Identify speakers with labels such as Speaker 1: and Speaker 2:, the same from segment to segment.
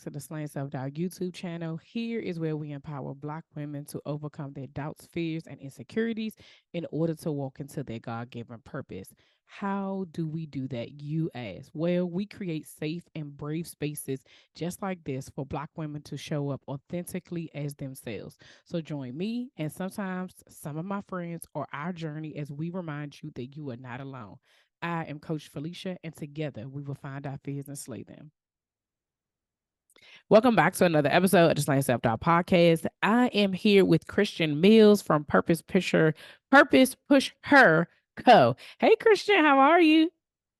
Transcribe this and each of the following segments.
Speaker 1: to the Slaying Self Doubt YouTube channel. Here is where we empower Black women to overcome their doubts, fears, and insecurities in order to walk into their God given purpose. How do we do that, you ask? Well, we create safe and brave spaces just like this for Black women to show up authentically as themselves. So join me and sometimes some of my friends or our journey as we remind you that you are not alone. I am Coach Felicia, and together we will find our fears and slay them. Welcome back to another episode of the Slaying Self Doubt Podcast. I am here with Christian Mills from Purpose Push Her Co. Hey, Christian, how are you?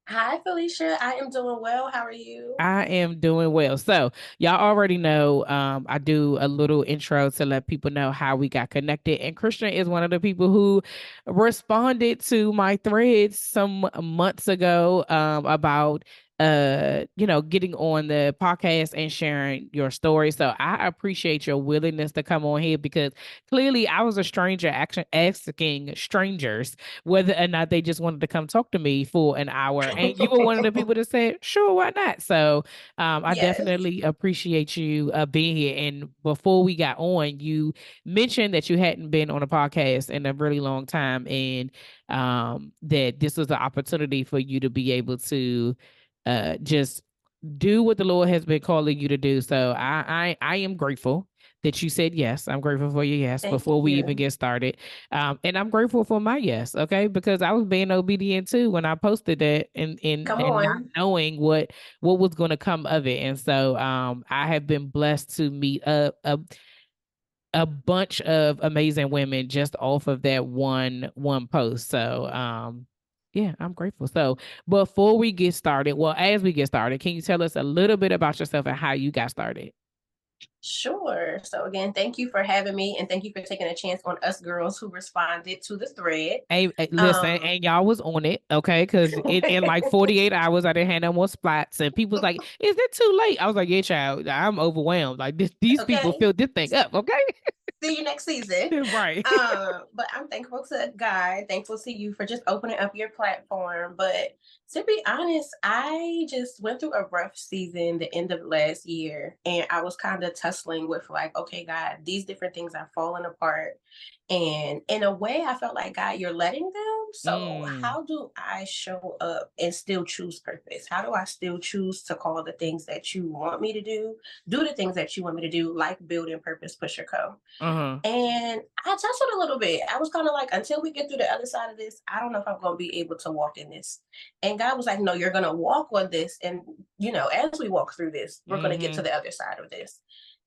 Speaker 2: Hi, Felicia. I am doing well. How are you?
Speaker 1: I am doing well. So, y'all already know I do a little intro to let people know how we got connected. And Christian is one of the people who responded to my threads some months ago about getting on the podcast and sharing your story. So I appreciate your willingness to come on here because clearly I was a stranger asking strangers whether or not they just wanted to come talk to me for an hour. And you were one of the people that said, sure, why not? So I
Speaker 2: Yes.
Speaker 1: definitely appreciate you being here. And before we got on, you mentioned that you hadn't been on a podcast in a really long time and that this was an opportunity for you to be able to just do what the Lord has been calling you to do. So I am grateful that you said yes. I'm grateful for your yes
Speaker 2: Thank
Speaker 1: before we even
Speaker 2: you.
Speaker 1: get started. And I'm grateful for my yes, okay? Because I was being obedient too when I posted that
Speaker 2: Come
Speaker 1: and not
Speaker 2: on.
Speaker 1: knowing what was going to come of it. And so I have been blessed to meet a bunch of amazing women just off of that one post. So yeah, I'm grateful. So before we get started, well, as we get started, can you tell us a little bit about yourself and how you got started?
Speaker 2: Sure. So, again, thank you for having me and thank you for taking a chance on us girls who responded to the thread.
Speaker 1: Hey, listen,
Speaker 2: Um,
Speaker 1: and y'all was on it, okay? Because in like 48 hours, I didn't have no more spots, and people was like, "Is it too late?" I was like, "Yeah, child, I'm overwhelmed. Like these people
Speaker 2: okay.
Speaker 1: fill this thing up, okay?"
Speaker 2: See you next season.
Speaker 1: Right.
Speaker 2: But I'm thankful to God, thankful to you for just opening up your platform. But to be honest, I just went through a rough season the end of last year, and I was kind of tussling with like, okay, God, these different things are falling apart. And in a way, I felt like, God, you're letting them. So,
Speaker 1: Mm,
Speaker 2: how do I show up and still choose purpose? How do I still choose to call the things that you want me to do the things that you want me to do, like building Purpose Pusher Co.
Speaker 1: uh-huh.
Speaker 2: And I tussled a little bit. I was kind of like, until we get through the other side of this, I don't know if I'm going to be able to walk in this. And God was like, no, you're going to walk on this. And, as we walk through this, we're going to get to
Speaker 1: Mm-hmm.
Speaker 2: the other side of this.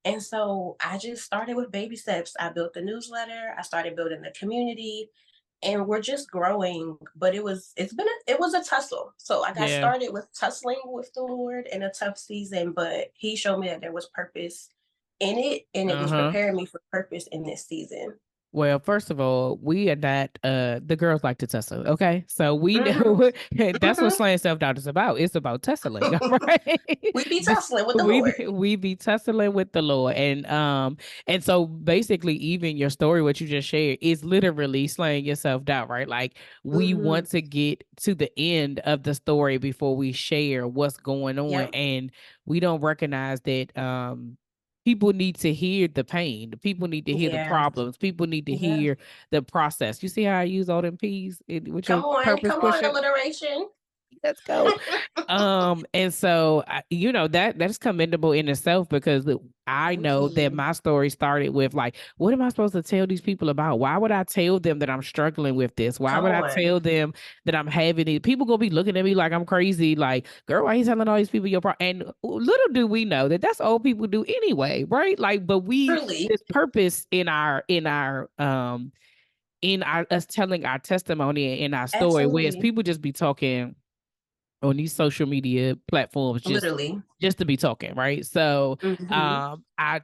Speaker 2: And so I just started with baby steps. I built the newsletter, I started building the community, and we're just growing. But it was a tussle. So like I
Speaker 1: Yeah.
Speaker 2: started with tussling with the Lord in a tough season, but he showed me that there was purpose in it, and it was
Speaker 1: Uh-huh.
Speaker 2: preparing me for purpose in this season.
Speaker 1: Well, first of all, we are not the girls like to tussle, okay? So we
Speaker 2: Mhm.
Speaker 1: know that's what slaying self-doubt is about. It's about tussling, all right?
Speaker 2: We be tussling with the Lord.
Speaker 1: We be tussling with the Lord. And so basically even your story, what you just shared, is literally slaying your self-doubt, right? Like we
Speaker 2: Mhm.
Speaker 1: want to get to the end of the story before we share what's going on.
Speaker 2: Yep.
Speaker 1: And we don't recognize that people need to hear the pain. People need to hear the
Speaker 2: Yeah.
Speaker 1: problems. People need to
Speaker 2: Yeah.
Speaker 1: hear the process. You see how I use all them P's with your purpose
Speaker 2: Come on,
Speaker 1: pushing?
Speaker 2: alliteration.
Speaker 1: Let's go. And so that's commendable in itself because I
Speaker 2: Thank
Speaker 1: know that
Speaker 2: you.
Speaker 1: my story started with like, what am I supposed to tell these people about? Why would I tell them that I'm struggling with this? Why
Speaker 2: Come
Speaker 1: would I
Speaker 2: on.
Speaker 1: tell them that I'm having it? People gonna be looking at me like I'm crazy, like, girl, why you telling all these people your problem? And little do we know that that's all people do anyway, right? Like, but
Speaker 2: Truly.
Speaker 1: this purpose in our us telling our testimony and in our story, whereas
Speaker 2: Absolutely.
Speaker 1: people just be talking on these social media platforms
Speaker 2: Literally.
Speaker 1: just to be talking, right? So
Speaker 2: Hmm.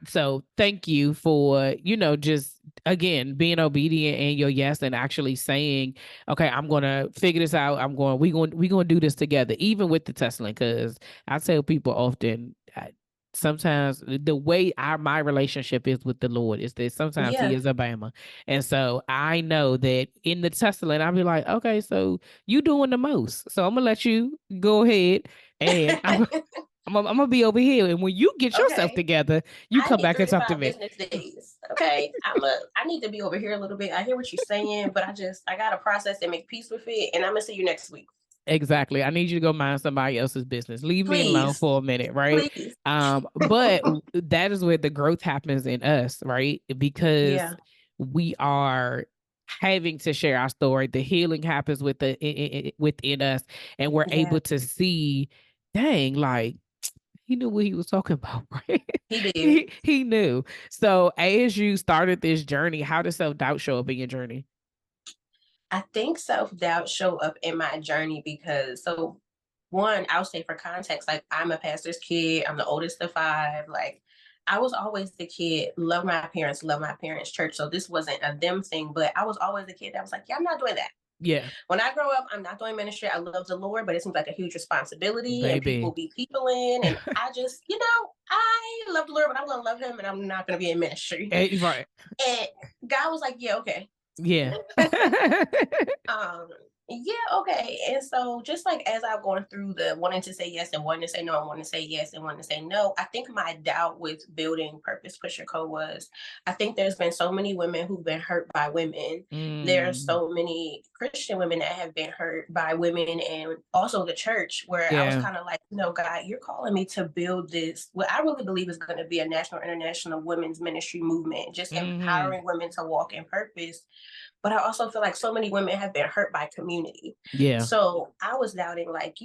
Speaker 1: so thank you for, just again being obedient and your yes and actually saying, okay, I'm gonna figure this out. We gonna do this together, even with the Tesla, because I tell people often sometimes the way my relationship is with the Lord is that sometimes he
Speaker 2: Yeah.
Speaker 1: is Obama. And so I know that in the Tesla, I'll be like, okay, so you doing the most. So I'm gonna let you go ahead and I'm gonna be over here. And when you get yourself
Speaker 2: Okay.
Speaker 1: together, you
Speaker 2: I
Speaker 1: come
Speaker 2: need
Speaker 1: back and talk to
Speaker 2: 35
Speaker 1: me.
Speaker 2: business days. Okay. I need to be over here a little bit. I hear what you're saying, but I gotta process and make peace with it. And I'm gonna see you next week.
Speaker 1: Exactly. I need you to go mind somebody else's business. Leave me alone
Speaker 2: Please.
Speaker 1: for a minute, right?
Speaker 2: Please.
Speaker 1: But that is where the growth happens in us, right? Because
Speaker 2: Yeah.
Speaker 1: we are having to share our story. The healing happens within us, and we're
Speaker 2: Yeah.
Speaker 1: able to see, dang, like he knew what he was talking about, right?
Speaker 2: He did.
Speaker 1: He knew. So as you started this journey, how does self-doubt show up in your journey?
Speaker 2: I think self-doubt show up in my journey because so one, I'll say for context, like I'm a pastor's kid, I'm the oldest of five. Like I was always the kid, love my parents' church. So this wasn't a them thing, but I was always the kid that was like, yeah, I'm not doing that.
Speaker 1: Yeah,
Speaker 2: When I grow up, I'm not doing ministry. I love the Lord, but it seems like a huge responsibility and people
Speaker 1: baby.
Speaker 2: be people in. And I just, I love the Lord, but I'm going to love him and I'm not going to be in ministry.
Speaker 1: Right.
Speaker 2: And God was like, yeah, okay.
Speaker 1: Yeah.
Speaker 2: Um, yeah, okay. And so just like as I've gone through the wanting to say yes and wanting to say no, and wanting to say yes and wanting to say no, I think my doubt with building Purpose Pusher Co was I think there's been so many women who've been hurt by women. There are
Speaker 1: Mm,
Speaker 2: so many Christian women that have been hurt by women and also the church where I was
Speaker 1: yeah.
Speaker 2: kind of like, God, you're calling me to build this, what I really believe is going to be a national, international women's ministry movement, just
Speaker 1: Hmm.
Speaker 2: empowering women to walk in purpose, but I also feel like so many women have been hurt by community.
Speaker 1: Yeah.
Speaker 2: So I was doubting, like,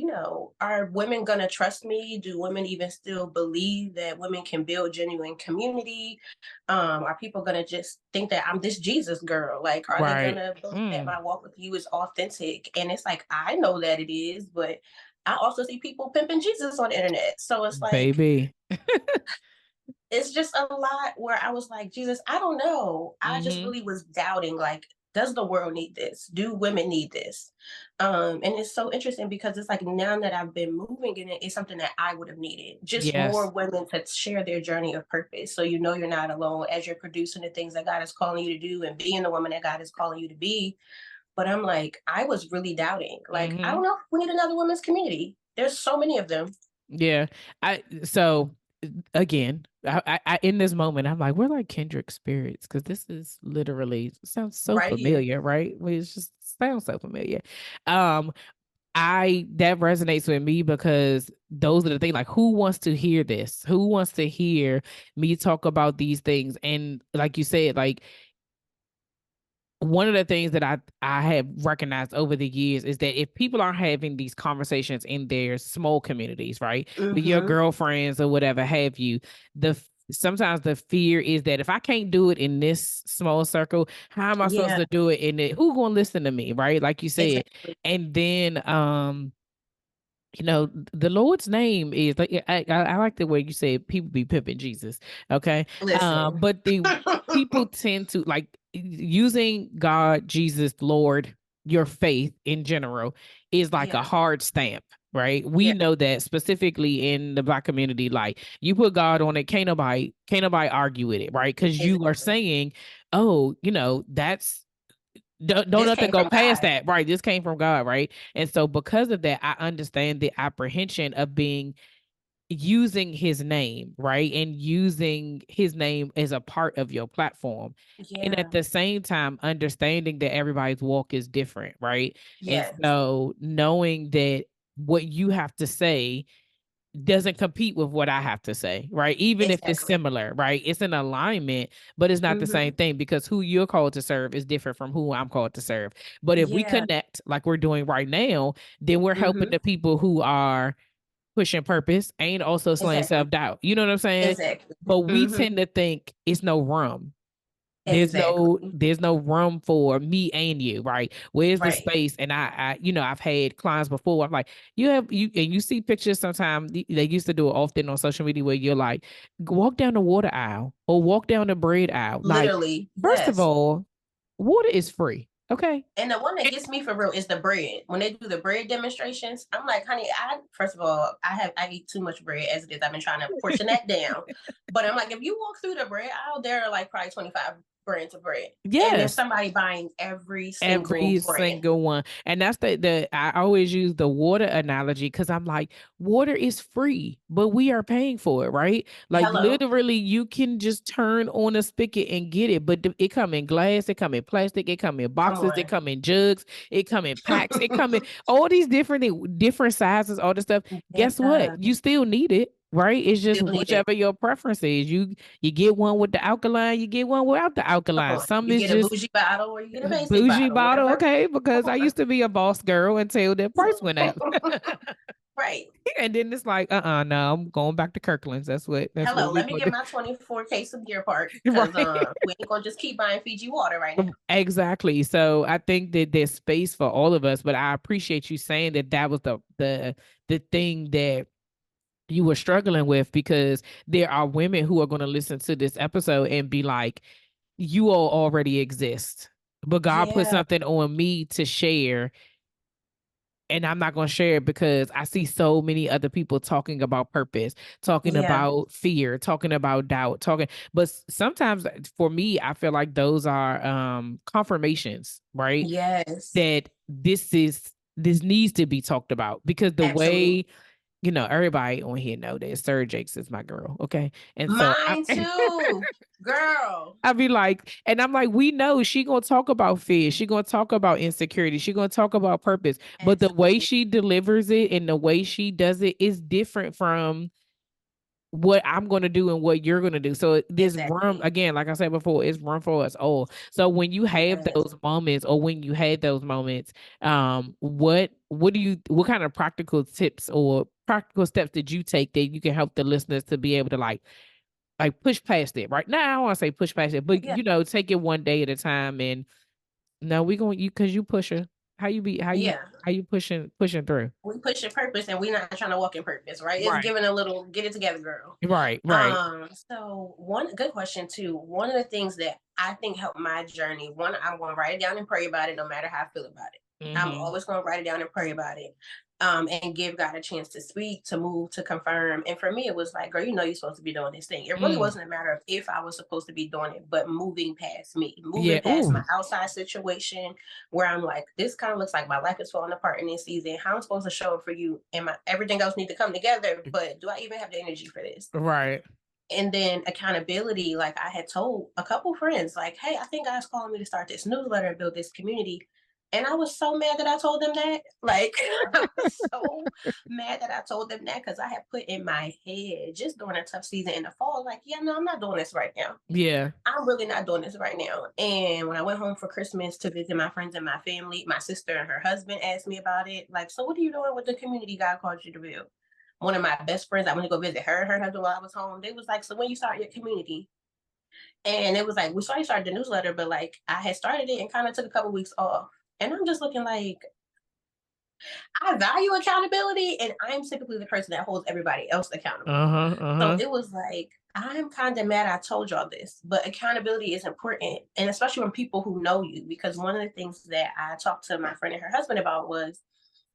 Speaker 2: are women gonna trust me? Do women even still believe that women can build genuine community? Are people gonna just think that I'm this Jesus girl? Like, are they
Speaker 1: Right.
Speaker 2: gonna believe that
Speaker 1: Mm,
Speaker 2: my walk with you is authentic? And it's like I know that it is, but I also see people pimping Jesus on the internet. So it's like
Speaker 1: baby.
Speaker 2: it's just a lot where I was like, Jesus, I don't know. I just
Speaker 1: Hmm.
Speaker 2: really was doubting, like, does the world need this? Do women need this? And it's so interesting because it's like now that I've been moving in it, it's something that I would have needed. Just more
Speaker 1: Yes.
Speaker 2: women to share their journey of purpose. So you're not alone as you're producing the things that God is calling you to do and being the woman that God is calling you to be. But I'm like, I was really doubting. Like, I
Speaker 1: Hmm.
Speaker 2: don't know if we need another women's community. There's so many of them.
Speaker 1: Yeah. So again, in this moment, I'm like, we're like kindred spirits because this is literally sounds so
Speaker 2: Right here.
Speaker 1: familiar, right? Well, it just sounds so familiar. Um, I that resonates with me because those are the things like who wants to hear this? Who wants to hear me talk about these things? And like you said, like one of the things that I have recognized over the years is that if people are having these conversations in their small communities, right, with your
Speaker 2: Mm-hmm.
Speaker 1: girlfriends or whatever have you, sometimes the fear is that if I can't do it in this small circle, how am I supposed
Speaker 2: Yeah,
Speaker 1: to do it in it? Who gonna listen to me, right? Like you said,
Speaker 2: exactly.
Speaker 1: and then the Lord's name is like I like the way you say people be pimping Jesus. Okay.
Speaker 2: Listen.
Speaker 1: But the people tend to like using God, Jesus, Lord, your faith in general is like a
Speaker 2: Yeah,
Speaker 1: hard stamp, right? We
Speaker 2: yeah,
Speaker 1: know that specifically in the Black community, like you put God on it, can't nobody argue with it, right? Because you are
Speaker 2: exactly.
Speaker 1: saying, oh, that's don't
Speaker 2: This
Speaker 1: nothing
Speaker 2: came
Speaker 1: go
Speaker 2: from
Speaker 1: past
Speaker 2: God.
Speaker 1: that, right? This came from God, right? And so because of that, I understand the apprehension of being using his name, right? And using his name as a part of your platform. And at
Speaker 2: Yeah,
Speaker 1: the same time, understanding that everybody's walk is different, right? And
Speaker 2: yes,
Speaker 1: so knowing that what you have to say doesn't compete with what I have to say, right? Even if it's
Speaker 2: exactly.
Speaker 1: similar, right? It's an alignment, but it's not the
Speaker 2: Hmm.
Speaker 1: same thing because who you're called to serve is different from who I'm called to serve. But if we
Speaker 2: Yeah,
Speaker 1: connect like we're doing right now, then we're helping
Speaker 2: hmm,
Speaker 1: the people who are pushing purpose and also slaying
Speaker 2: exactly,
Speaker 1: self-doubt. You know what I'm saying?
Speaker 2: exactly,
Speaker 1: But we
Speaker 2: hmm,
Speaker 1: tend to think it's no room. There's no
Speaker 2: exactly.
Speaker 1: there's no room for me and you, right? Where's the
Speaker 2: Right.
Speaker 1: space? And I've had clients before. I'm like, you see pictures sometimes they used to do it often on social media where you're like, walk down the water aisle or walk down the bread aisle. Like,
Speaker 2: Literally,
Speaker 1: first of
Speaker 2: yes.
Speaker 1: all, water is free. Okay.
Speaker 2: And the one that
Speaker 1: It-
Speaker 2: gets me for real is the bread. When they do the bread demonstrations, I'm like, honey, I first of all, I eat too much bread as it is. I've been trying to portion that down. But I'm like, if you walk through the bread aisle, there are like probably 25 brands of bread. And there's
Speaker 1: Yes.
Speaker 2: somebody buying every single
Speaker 1: Every
Speaker 2: brand.
Speaker 1: single one. And that's the I always use the water analogy because I'm like, water is free, but we are paying for it, right? Like
Speaker 2: Hello.
Speaker 1: literally you can just turn on a spigot and get it, but it come in glass, it come in plastic, it come in
Speaker 2: Come
Speaker 1: boxes, it
Speaker 2: on.
Speaker 1: come in jugs, it come in packs, it come in all these different sizes, all this stuff. Guess what?
Speaker 2: Yeah.
Speaker 1: You still need it. Right, it's just
Speaker 2: Still need it.
Speaker 1: whichever your preference is. You get one with the alkaline, you get one without the
Speaker 2: Come
Speaker 1: alkaline.
Speaker 2: on.
Speaker 1: Some
Speaker 2: You
Speaker 1: is
Speaker 2: get a
Speaker 1: just
Speaker 2: bougie bottle or you get a basic
Speaker 1: bougie
Speaker 2: bottle,
Speaker 1: bottle,
Speaker 2: whatever.
Speaker 1: okay,
Speaker 2: Come
Speaker 1: because I
Speaker 2: on.
Speaker 1: used to be a boss girl until the price went up.
Speaker 2: Right.
Speaker 1: And then it's like, no, I'm going back to Kirkland's. That's what
Speaker 2: Hello.
Speaker 1: we
Speaker 2: Let me
Speaker 1: gonna
Speaker 2: get
Speaker 1: do.
Speaker 2: my 24 case of Deer Park because
Speaker 1: Right.
Speaker 2: we ain't gonna just keep buying Fiji water right now.
Speaker 1: Exactly. So I think that there's space for all of us, but I appreciate you saying that that was the thing that you were struggling with because there are women who are going to listen to this episode and be like, you all already exist, but God put
Speaker 2: Yeah.
Speaker 1: something on me to share and I'm not going to share it because I see so many other people talking about purpose, talking
Speaker 2: Yeah.
Speaker 1: about fear, talking about doubt, talking. But sometimes for me, I feel like those are confirmations, right?
Speaker 2: Yes.
Speaker 1: That this needs to be talked about because the
Speaker 2: Absolutely.
Speaker 1: way everybody on here know that Sir Jakes is my girl, okay? And so I
Speaker 2: Mine too. Girl.
Speaker 1: I be like, and I'm like, we know she gonna talk about fear, she gonna talk about insecurity, she gonna talk about purpose, but the way
Speaker 2: Absolutely.
Speaker 1: she delivers it and the way she does it is different from what I'm gonna do and what you're gonna do. So this room,
Speaker 2: Exactly.
Speaker 1: again, like I said before, it's room for us all. So when you have
Speaker 2: Yes.
Speaker 1: those moments, or when you had those moments, what kind of practical tips or practical steps did you take that you can help the listeners to be able to like push past it right now? I don't want to say push past it, but
Speaker 2: Yeah.
Speaker 1: take it one day at a time. And no, we going you because you pusher. How you be?
Speaker 2: Yeah.
Speaker 1: How you pushing through?
Speaker 2: We push in purpose and we're not trying to walk in purpose, right? It's
Speaker 1: Right,
Speaker 2: giving a little get it together, girl.
Speaker 1: right.
Speaker 2: So one good question too. One of the things that I think helped my journey, one, I'm gonna write it down and pray about it no matter how I feel about it. I'm
Speaker 1: Mm-hmm.
Speaker 2: always gonna write it down and pray about it. And give God a chance to speak, to move, to confirm. And for me, it was like, girl, you know you're supposed to be doing this thing. It really
Speaker 1: Mm.
Speaker 2: wasn't a matter of if I was supposed to be doing it, but moving past me, moving
Speaker 1: Yeah.
Speaker 2: past my
Speaker 1: Ooh.
Speaker 2: outside situation, where I'm like, this kind of looks like my life is falling apart in this season. How I'm supposed to show up for you, and my everything else need to come together. But do I even have the energy for this?
Speaker 1: Right.
Speaker 2: And then accountability, like I had told a couple friends, like, hey, I think God's calling me to start this newsletter and build this community. And I was so mad that I told them that. Like, I was so mad that I told them that because I had put in my head just during a tough season in the fall, like, yeah, no, I'm not doing this right now.
Speaker 1: Yeah.
Speaker 2: I'm really not doing this right now. And when I went home for Christmas to visit my friends and my family, my sister and her husband asked me about it. Like, so what are you doing with the community God called you to build? One of my best friends, I went to go visit her and her husband while I was home. They was like, so when you start your community? And it was like, we saw you started the newsletter, but like I had started it and kind of took a couple weeks off. And I'm just looking like, I value accountability and I'm typically the person that holds everybody else accountable.
Speaker 1: Uh-huh.
Speaker 2: So
Speaker 1: Uh-huh.
Speaker 2: it was like, I'm kind of mad I told y'all this, but accountability is important. And especially when people who know you, because one of the things that I talked to my friend and her husband about was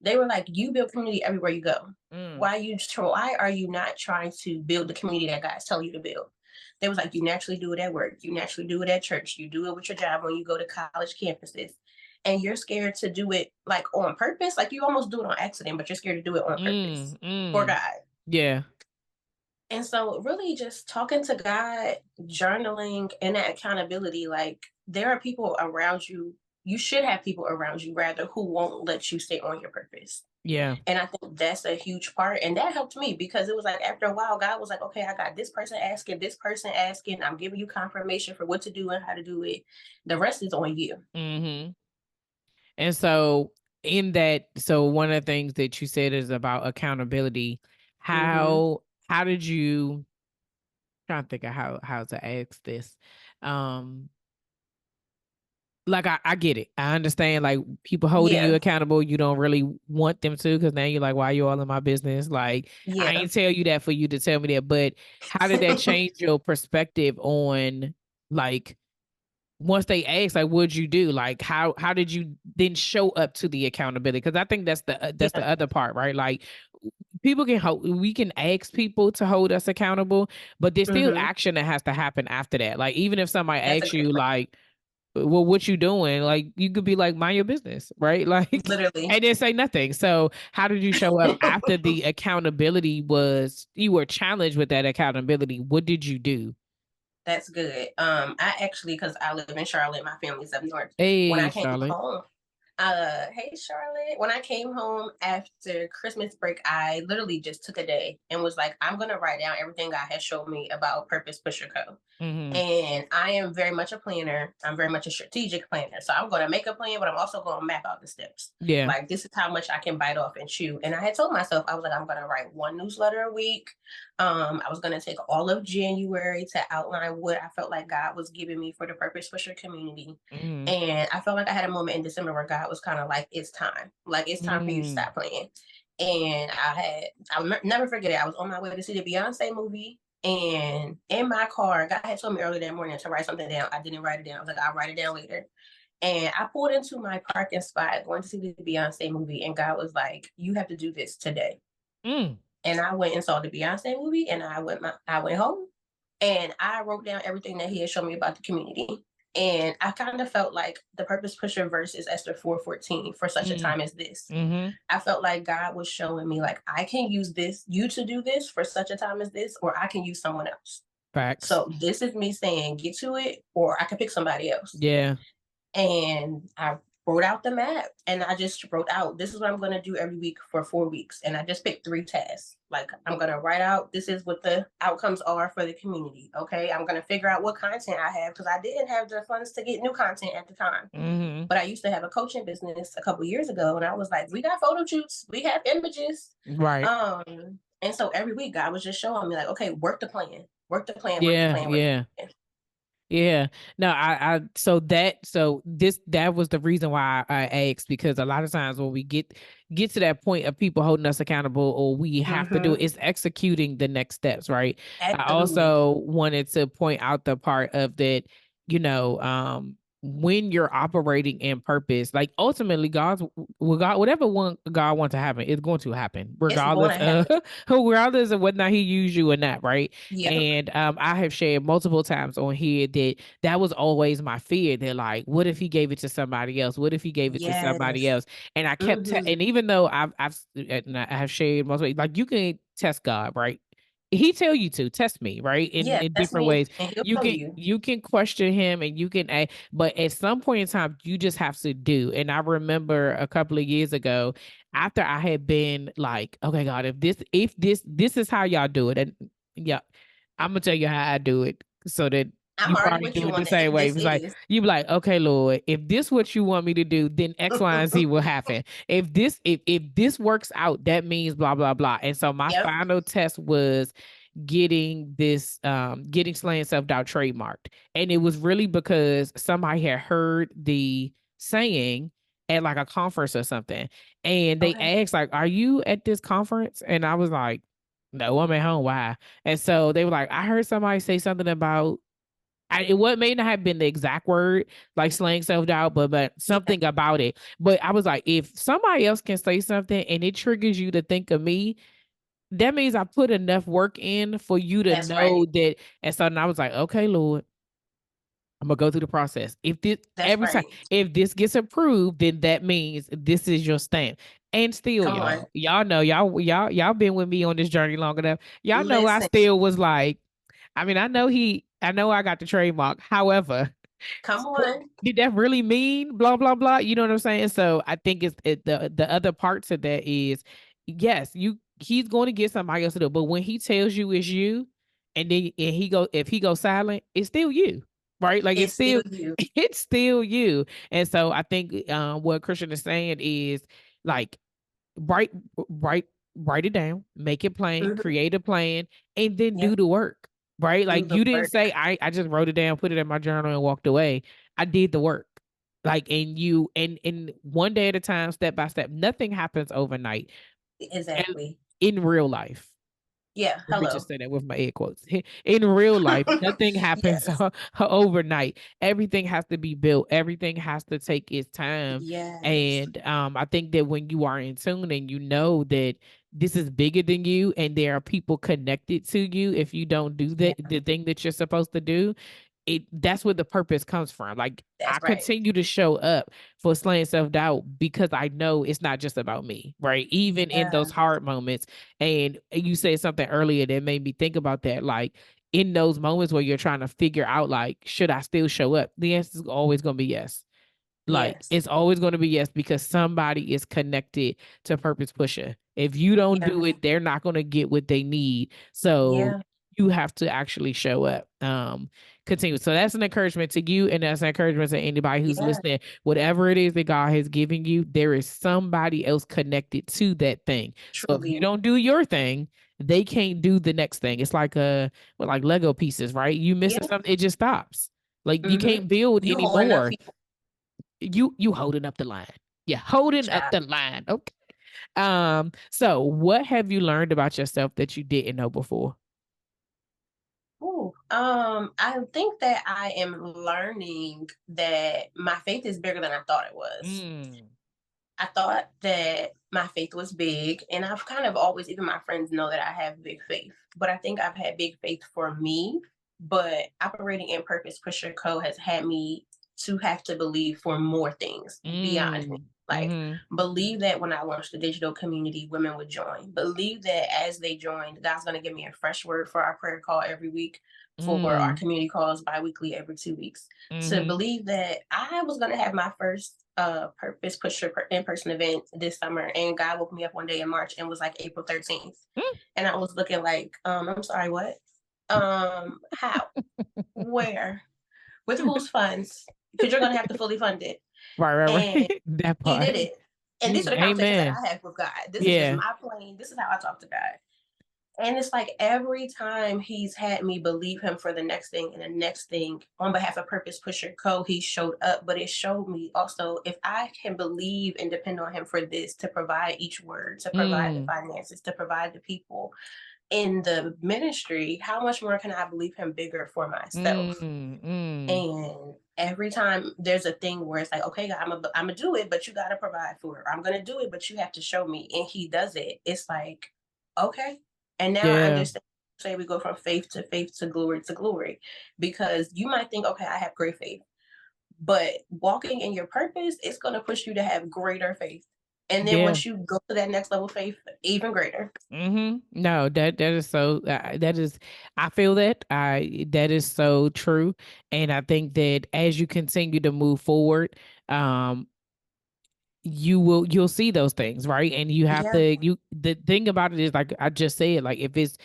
Speaker 2: they were like, you build community everywhere you go.
Speaker 1: Mm.
Speaker 2: Why are you not trying to build the community that God's telling you to build? They was like, you naturally do it at work, you naturally do it at church, you do it with your job when you go to college campuses. And you're scared to do it like on purpose. Like you almost do it on accident, but you're scared to do it on purpose
Speaker 1: Mm.
Speaker 2: for
Speaker 1: Mm.
Speaker 2: God.
Speaker 1: Yeah.
Speaker 2: And so really just talking to God, journaling, and that accountability, like there are people around you. You should have people around you rather who won't let you stay on your purpose.
Speaker 1: Yeah.
Speaker 2: And I think that's a huge part. And that helped me because it was like after a while, God was like, okay, I got this person asking, I'm giving you confirmation for what to do and how to do it. The rest is on you.
Speaker 1: Mm-hmm. And so in that, so one of the things that you said is about accountability.
Speaker 2: Mm-hmm.
Speaker 1: How did you trying to think of how to ask this? Um like I get it. I understand like people holding you
Speaker 2: Yeah.
Speaker 1: accountable, you don't really want them to because now you're like, why are you all in my business? Like I
Speaker 2: Yeah.
Speaker 1: ain't tell you that for you to tell me that. But how did that change your perspective on like once they ask, like, what'd you do? Like, how did you then show up to the accountability? Because I think that's the
Speaker 2: Yeah.
Speaker 1: other part, right? Like, people can hold, we can ask people to hold us accountable, but there's still
Speaker 2: Hmm.
Speaker 1: action that has to happen after that. Like even if somebody
Speaker 2: That's a
Speaker 1: asks
Speaker 2: great
Speaker 1: you
Speaker 2: point.
Speaker 1: like, well, what you doing? Like you could be like, mind your business, right? Like,
Speaker 2: Literally.
Speaker 1: and then say nothing. So how did you show up after the accountability was you were challenged with that accountability? What did you do?
Speaker 2: That's good. I actually, because I live in Charlotte, my family's up north. When
Speaker 1: Hey,
Speaker 2: I came
Speaker 1: Charlotte.
Speaker 2: home, hey Charlotte. When I came home after Christmas break, I literally just took a day and was like, I'm gonna write down everything God has showed me about Purpose Pusher Co.
Speaker 1: Mm-hmm.
Speaker 2: And I am very much a planner. I'm very much a strategic planner. So I'm gonna make a plan, but I'm also gonna map out the steps.
Speaker 1: Yeah.
Speaker 2: Like this is how much I can bite off and chew. And I had told myself, I was like, I'm gonna write one newsletter a week. I was gonna take all of January to outline what I felt like God was giving me for the Purpose Pusher community.
Speaker 1: Mm-hmm.
Speaker 2: And I felt like I had a moment in December where God was kind of like, it's time. Like, it's time for you to
Speaker 1: Mm.
Speaker 2: stop playing. And I'll never forget it. I was on my way to see the Beyonce movie. And in my car, God had told me earlier that morning to write something down. I didn't write it down. I was like, I'll write it down later. And I pulled into my parking spot going to see the Beyonce movie. And God was like, you have to do this today.
Speaker 1: Mm.
Speaker 2: And I went and saw the Beyonce movie, and I went home, and I wrote down everything that he had shown me about the community. And I kind of felt like the Purpose Pusher verse is Esther 4:14 for such a
Speaker 1: Mm.
Speaker 2: time as this.
Speaker 1: Mm-hmm.
Speaker 2: I felt like God was showing me like I can use this you to do this for such a time as this, or I can use someone else.
Speaker 1: Facts.
Speaker 2: So this is me saying get to it, or I can pick somebody else.
Speaker 1: Yeah.
Speaker 2: And I wrote out the map, and I just wrote out this is what I'm going to do every week for 4 weeks. And I just picked 3 tasks. Like I'm going to write out this is what the outcomes are for the community. Okay. I'm going to figure out what content I have because I didn't have the funds to get new content at the time.
Speaker 1: Mm-hmm.
Speaker 2: But I used to have a coaching business a couple years ago, and I was like, we got photo shoots, we have images.
Speaker 1: Right.
Speaker 2: And so every week God was just showing me like, okay, work the plan, work the plan, work the
Speaker 1: Yeah.
Speaker 2: plan, work
Speaker 1: Yeah.
Speaker 2: the plan.
Speaker 1: Yeah. No, that was the reason why I asked, because a lot of times when we get to that point of people holding us accountable or we have to do it,
Speaker 2: Mm-hmm.
Speaker 1: it's executing the next steps, right? I
Speaker 2: Absolutely.
Speaker 1: also wanted to point out the part of that, you know, when you're operating in purpose, like ultimately whatever one God wants to happen, it's going to happen,
Speaker 2: It's going
Speaker 1: regardless
Speaker 2: to
Speaker 1: of
Speaker 2: happen.
Speaker 1: regardless of whether or not he used you or not, right?
Speaker 2: Yep.
Speaker 1: And I have shared multiple times on here that that was always my fear. That like, what if he gave it to somebody else? What if he gave it to somebody
Speaker 2: Yes.
Speaker 1: else? And I kept,
Speaker 2: Mhm.
Speaker 1: and even though and I have shared multiple, like you can test God, right? He tell you to test me, right?
Speaker 2: Yeah,
Speaker 1: In
Speaker 2: that's
Speaker 1: different
Speaker 2: me,
Speaker 1: ways.
Speaker 2: and he'll show you.
Speaker 1: You can question him and you can, but at some point in time, you just have to do. And I remember a couple of years ago, after I had been like, okay, God, if this is how y'all do it, and yeah, I'm gonna tell you how I do it so that
Speaker 2: I'm
Speaker 1: you
Speaker 2: already
Speaker 1: probably
Speaker 2: with
Speaker 1: do
Speaker 2: you
Speaker 1: it the
Speaker 2: on the
Speaker 1: same
Speaker 2: if
Speaker 1: way.
Speaker 2: this
Speaker 1: It's like
Speaker 2: is.
Speaker 1: you be like, okay, Lord, if this what you want me to do, then X, Y, and Z will happen. If this works out, that means blah blah blah. And so my
Speaker 2: Yep.
Speaker 1: final test was getting slaying self-doubt trademarked. And it was really because somebody had heard the saying at like a conference or something. And they
Speaker 2: Okay.
Speaker 1: asked, like, are you at this conference? And I was like, no, I'm at home. Why? And so they were like, I heard somebody say something about it what may not have been the exact word like slaying self-doubt, but
Speaker 2: Yeah,
Speaker 1: something about it. But I was like, if somebody else can say something and it triggers you to think of me, that means I put enough work in for you to
Speaker 2: that's right.
Speaker 1: know that. And so then I was like, okay, Lord, I'm gonna go through the process. If this
Speaker 2: That's
Speaker 1: every time,
Speaker 2: right.
Speaker 1: if this gets approved, then that means this is your stamp. And still,
Speaker 2: Come on.
Speaker 1: y'all know, y'all been with me on this journey long enough. Y'all know I
Speaker 2: Listen.
Speaker 1: still was like, I mean, I know I got the trademark. However,
Speaker 2: Come
Speaker 1: what
Speaker 2: on.
Speaker 1: did that really mean? Blah blah blah. You know what I'm saying? So I think the other parts of that is yes, he's going to get somebody else to do it, but when he tells you it's you, and then and he go if he goes silent, it's still you, right? Like it's
Speaker 2: It's
Speaker 1: still
Speaker 2: still you.
Speaker 1: it's still you. And so I think what Christian is saying is like write write write it down, make it plain,
Speaker 2: Mhm.
Speaker 1: create a plan, and then do
Speaker 2: Yep.
Speaker 1: the work. Right?
Speaker 2: Do
Speaker 1: Like
Speaker 2: the
Speaker 1: you didn't
Speaker 2: work.
Speaker 1: say I just wrote it down, put it in my journal and walked away. I did the work. Like and you and one day at a time, step by step. Nothing happens overnight and
Speaker 2: Exactly.
Speaker 1: in real life.
Speaker 2: Yeah.
Speaker 1: Let me just
Speaker 2: Hello.
Speaker 1: say that with my air quotes. In real life, nothing happens
Speaker 2: Yes.
Speaker 1: overnight. Everything has to be built. Everything has to take its time.
Speaker 2: Yes.
Speaker 1: And I think that when you are in tune and you know that this is bigger than you and there are people connected to you, if you don't do
Speaker 2: Yeah.
Speaker 1: the thing that you're supposed to do, that's where the purpose comes from. Like I
Speaker 2: That's right.
Speaker 1: continue to show up for slaying self-doubt because I know it's not just about me, right? Even in those
Speaker 2: Yeah.
Speaker 1: hard moments. And you said something earlier that made me think about that. Like in those moments where you're trying to figure out, like, should I still show up? The answer is always going to be yes. Like
Speaker 2: Yes.
Speaker 1: it's always going to be yes because somebody is connected to Purpose Pusher. If you don't
Speaker 2: Yeah.
Speaker 1: do it, they're not going to get what they need. So
Speaker 2: Yeah.
Speaker 1: you have to actually show up. Continue. So that's an encouragement to you, and that's an encouragement to anybody who's
Speaker 2: Yeah.
Speaker 1: listening. Whatever it is that God has given you, there is somebody else connected to that thing. So if you
Speaker 2: Truly.
Speaker 1: don't do your thing, they can't do the next thing. It's like like Lego pieces, right? You missing
Speaker 2: Yeah.
Speaker 1: something, it just stops. Like you
Speaker 2: Mm-hmm.
Speaker 1: can't build
Speaker 2: You holding up
Speaker 1: anymore.
Speaker 2: people,
Speaker 1: You holding up the line. Yeah, holding up
Speaker 2: child.
Speaker 1: the line. Okay. So what have you learned about yourself that you didn't know before?
Speaker 2: Ooh, I think that I am learning that my faith is bigger than I thought it was.
Speaker 1: Mm.
Speaker 2: I thought that my faith was big, and I've kind of always, even my friends know that I have big faith, but I think I've had big faith for me. But operating in Purpose Pusher Co has had me to have to believe for more things beyond me.
Speaker 1: Mm.
Speaker 2: Like,
Speaker 1: Mhm.
Speaker 2: believe that when I launched the digital community, women would join. Believe that as they joined, God's going to give me a fresh word for our prayer call every week, for our
Speaker 1: Mm.
Speaker 2: community calls bi-weekly every 2 weeks, to
Speaker 1: Mhm.
Speaker 2: believe that I was going to have my first Purpose Pusher in-person event this summer, and God woke me up one day in March and was like April 13th,
Speaker 1: Mm.
Speaker 2: and I was looking like, I'm sorry, what? How? Where? With whose funds? Because you're going to have to fully fund it.
Speaker 1: Right, right,
Speaker 2: And
Speaker 1: right. That
Speaker 2: He
Speaker 1: part.
Speaker 2: did it. And these are
Speaker 1: Mm.
Speaker 2: the conversations that
Speaker 1: Amen.
Speaker 2: I have with God. This is just
Speaker 1: Yeah.
Speaker 2: my plane. This is how I talk to God. And it's like every time he's had me believe him for the next thing and the next thing on behalf of Purpose Pusher Co, he showed up. But it showed me also, if I can believe and depend on him for this, to provide each word, to provide the
Speaker 1: Mm.
Speaker 2: finances, to provide the people in the ministry, how much more can I believe him bigger for myself?
Speaker 1: Mm. Mm.
Speaker 2: And every time there's a thing where it's like, okay, God, I'm gonna do it, but you gotta provide for it. Or I'm gonna do it, but you have to show me. And he does it. It's like, okay. And now I
Speaker 1: Yeah.
Speaker 2: understand. Say we go from faith to glory to glory, because you might think, okay, I have great faith, but walking in your purpose, it's gonna push you to have greater faith. And then
Speaker 1: Yeah.
Speaker 2: once you go to that next level of faith, even greater.
Speaker 1: No, that is so that is I feel that that is so true, and I think that as you continue to move forward, um you'll see those things, right? And you have
Speaker 2: Yeah,
Speaker 1: to you the thing about it is, like I just said, like if it's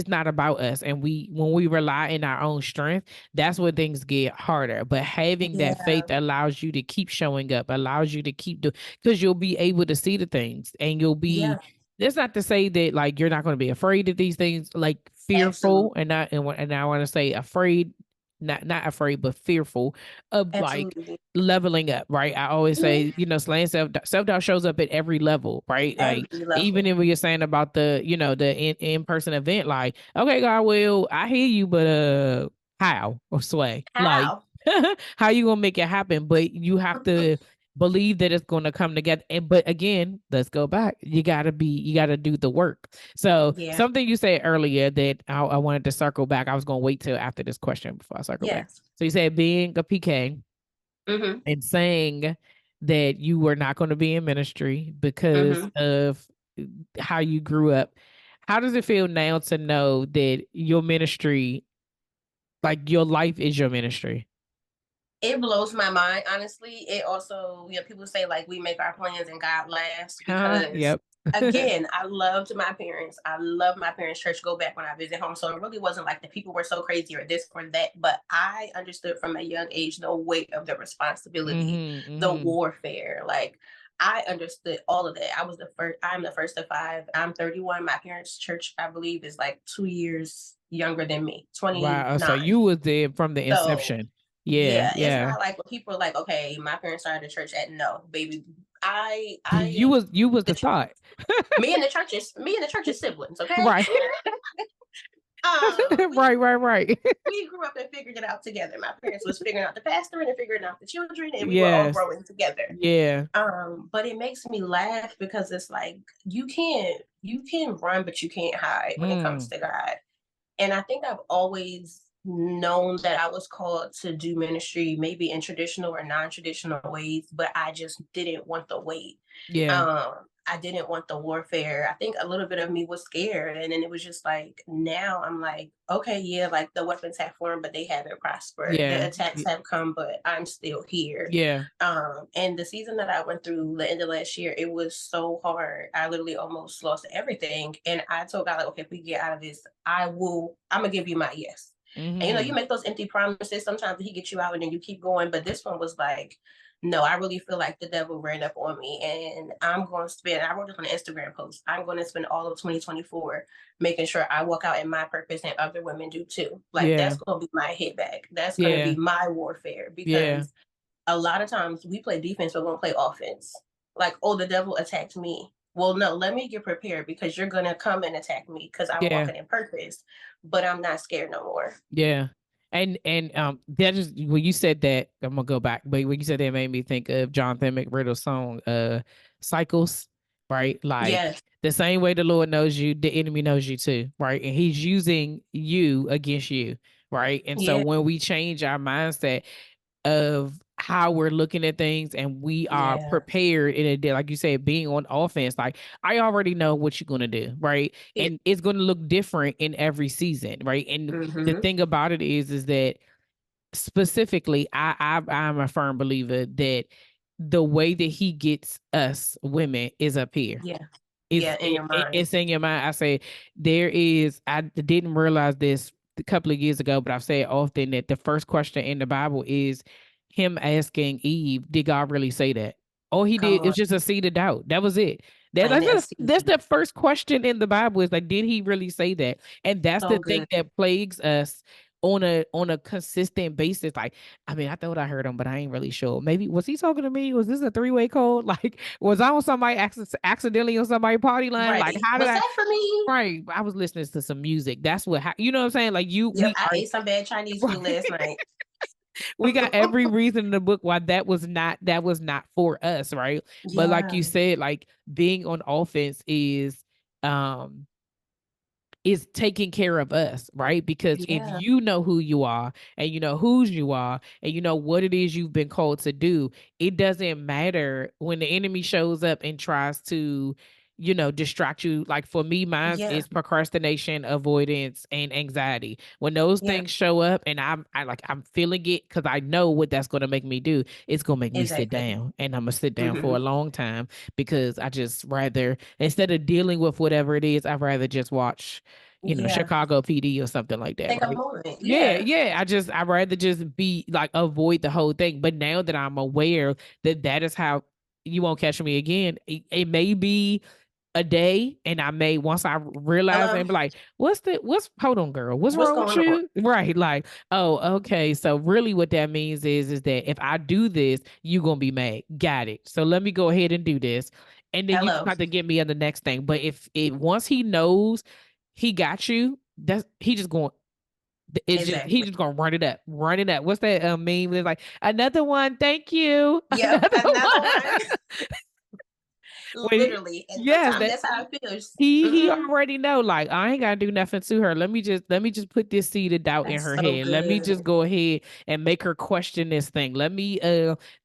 Speaker 1: not about us, and when we rely in our own strength, that's where things get harder. But having that
Speaker 2: yeah,
Speaker 1: faith allows you to keep showing up, allows you to keep doing, because you'll be able to see the things, and you'll be,
Speaker 2: yeah,
Speaker 1: that's not to say that like you're not going to be afraid of these things, like fearful,
Speaker 2: absolutely,
Speaker 1: and I want to say afraid, not afraid but fearful of like
Speaker 2: absolutely.
Speaker 1: leveling up, right? I always
Speaker 2: Mhm.
Speaker 1: say, slaying self doubt shows up at every level, right? Like
Speaker 2: Every
Speaker 1: even
Speaker 2: level.
Speaker 1: if you're saying about the the in person event, like okay, God, will I hear you, but how or sway, like
Speaker 2: How?
Speaker 1: how you gonna make it happen? But you have to believe that it's going to come together. And but again, let's go back. You gotta do the work. So
Speaker 2: Yeah.
Speaker 1: something you said earlier that I wanted to circle back. I was gonna wait till after this question before I circle back.
Speaker 2: Yes.
Speaker 1: So you said being a PK
Speaker 2: Mhm.
Speaker 1: and saying that you were not going to be in ministry because
Speaker 2: Mhm.
Speaker 1: of how you grew up. How does it feel now to know that your ministry, like your life is your ministry?
Speaker 2: It blows my mind, honestly. It also, people say like we make our plans and God laughs,
Speaker 1: Huh?
Speaker 2: because
Speaker 1: Yep.
Speaker 2: again, I loved my parents. I love my parents' church. Go back when I visit home. So it really wasn't like the people were so crazy or this or that, but I understood from a young age the weight of the responsibility,
Speaker 1: Mhm.
Speaker 2: the
Speaker 1: Mhm.
Speaker 2: warfare. Like I understood all of that. I'm the first of five. I'm 31. My parents' church, I believe, is like 2 years younger than me,
Speaker 1: Wow. So
Speaker 2: 29.
Speaker 1: you was there from the
Speaker 2: So
Speaker 1: inception. Yeah.
Speaker 2: yeah, it's
Speaker 1: Yeah.
Speaker 2: not like when people are like, okay, my parents started the church at, no, baby. I
Speaker 1: You was
Speaker 2: the
Speaker 1: the thought.
Speaker 2: me and the church's siblings, okay?
Speaker 1: Right.
Speaker 2: We
Speaker 1: Right, right, right.
Speaker 2: we grew up and figured it out together. My parents was figuring out the pastor and figuring out the children, and we were all
Speaker 1: Yes.
Speaker 2: growing together.
Speaker 1: Yeah.
Speaker 2: But it makes me laugh because it's like you can run, but you can't hide when it comes
Speaker 1: Mm.
Speaker 2: to God. And I think I've always known that I was called to do ministry, maybe in traditional or non-traditional ways, but I just didn't want the weight.
Speaker 1: Yeah.
Speaker 2: Um, I didn't want the warfare. I think a little bit of me was scared. And then it was just like, now I'm like, okay, yeah, like the weapons have formed, but they haven't prospered. The
Speaker 1: Yeah.
Speaker 2: attacks have come, but I'm still here.
Speaker 1: Yeah.
Speaker 2: And the season that I went through the end of last year, it was so hard. I literally almost lost everything. And I told God, like, okay, if we get out of this, I'm gonna give you my yes. And you
Speaker 1: Mhm.
Speaker 2: make those empty promises. Sometimes he gets you out and then you keep going. But this one was like, no, I really feel like the devil ran up on me. And I'm going to spend, I wrote it on an Instagram post. I'm going to spend all of 2024 making sure I walk out in my purpose and other women do too. Like,
Speaker 1: Yeah.
Speaker 2: that's going to be my hit back. That's going to
Speaker 1: Yeah.
Speaker 2: be my warfare
Speaker 1: Yeah.
Speaker 2: because a lot of times we play defense, but we don't play offense. Like, oh, the devil attacked me. Well, no, let me get prepared because you're going to come and attack me because I'm
Speaker 1: Yeah.
Speaker 2: walking in purpose, but I'm not scared no more.
Speaker 1: Yeah. And that just when you said that, I'm gonna go back, but when you said that it made me think of Jonathan McRiddle's song, Cycles, right? Like
Speaker 2: Yes.
Speaker 1: the same way the Lord knows you, the enemy knows you too, right? And he's using you against you, right? And so
Speaker 2: Yeah.
Speaker 1: when we change our mindset of how we're looking at things and we are
Speaker 2: Yeah.
Speaker 1: prepared in a day, like you said, being on offense, like I already know what you're gonna do, right?
Speaker 2: Here.
Speaker 1: And it's gonna look different in every season, right? And the
Speaker 2: Mm-hmm.
Speaker 1: thing about it is that specifically, I'm a firm believer that the way that he gets us women is up here.
Speaker 2: Yeah. Yeah. In your mind.
Speaker 1: It's in your mind. I say there is. I didn't realize this a couple of years ago, but I've said often that the first question in the Bible is him asking Eve, "Did God really say that?" All he
Speaker 2: Come
Speaker 1: did, it
Speaker 2: on.
Speaker 1: was just a seed of doubt. That was it.
Speaker 2: Plant that
Speaker 1: That's
Speaker 2: seed.
Speaker 1: the first question in the Bible is like, did he really say that? And that's the
Speaker 2: So
Speaker 1: thing
Speaker 2: good.
Speaker 1: that plagues us on a consistent basis. Like, I mean, I thought I heard him, but I ain't really sure. Maybe was he talking to me? Was this a three-way code? Like, was I on somebody accidentally on somebody's party line? Like,
Speaker 2: Right.
Speaker 1: how did
Speaker 2: Was
Speaker 1: I?
Speaker 2: that for me?
Speaker 1: Right, I was listening to some music. That's what you know what I'm saying. Like you,
Speaker 2: Yep.
Speaker 1: we
Speaker 2: I
Speaker 1: are
Speaker 2: ate some bad Chinese food
Speaker 1: right.
Speaker 2: last night.
Speaker 1: We got every reason in the book why that was not for us, right? But like you
Speaker 2: Yeah.
Speaker 1: said, like being on offense is taking care of us, right? Because if
Speaker 2: Yeah.
Speaker 1: you know who you are and you know whose you are and you know what it is you've been called to do, it doesn't matter when the enemy shows up and tries to, distract you. Like for me, mine
Speaker 2: Yeah.
Speaker 1: is procrastination, avoidance, and anxiety. When those
Speaker 2: Yeah.
Speaker 1: things show up and I'm feeling it because I know what that's gonna make me do, it's gonna make me sit
Speaker 2: Exactly.
Speaker 1: down. And I'm gonna sit down for
Speaker 2: Hmm.
Speaker 1: a long time because I just rather instead of dealing with whatever it is, I'd rather just watch
Speaker 2: Yeah.
Speaker 1: Chicago PD or something like that,
Speaker 2: Take a
Speaker 1: right?
Speaker 2: moment.
Speaker 1: Yeah,
Speaker 2: Yeah.
Speaker 1: yeah. I'd rather just be like avoid the whole thing. But now that I'm aware that that is how you won't catch me again, it may be a day and I may once I realize
Speaker 2: Hello.
Speaker 1: and be like, what's hold on, girl, what's
Speaker 2: What's
Speaker 1: wrong with
Speaker 2: going on?
Speaker 1: you? Right. Like, oh, okay. So really what that means is that if I do this, you're gonna be mad. Got it. So let me go ahead and do this. And then you can
Speaker 2: Hello.
Speaker 1: have to get me on the next thing. But if it once he knows he got you, that's he just going it's just he
Speaker 2: Exactly.
Speaker 1: just gonna run it up. What's that meme? It's like another one, thank you.
Speaker 2: Yep.
Speaker 1: Another
Speaker 2: Another
Speaker 1: one.
Speaker 2: one.
Speaker 1: When
Speaker 2: Literally. And
Speaker 1: yes,
Speaker 2: sometimes
Speaker 1: that
Speaker 2: that's how it feels.
Speaker 1: he
Speaker 2: Mm-mm.
Speaker 1: already know like I ain't gotta do nothing to her. Let me just put this seed of doubt in
Speaker 2: That's
Speaker 1: her
Speaker 2: so
Speaker 1: head. Let me just
Speaker 2: good.
Speaker 1: go ahead and make her question this thing. Let me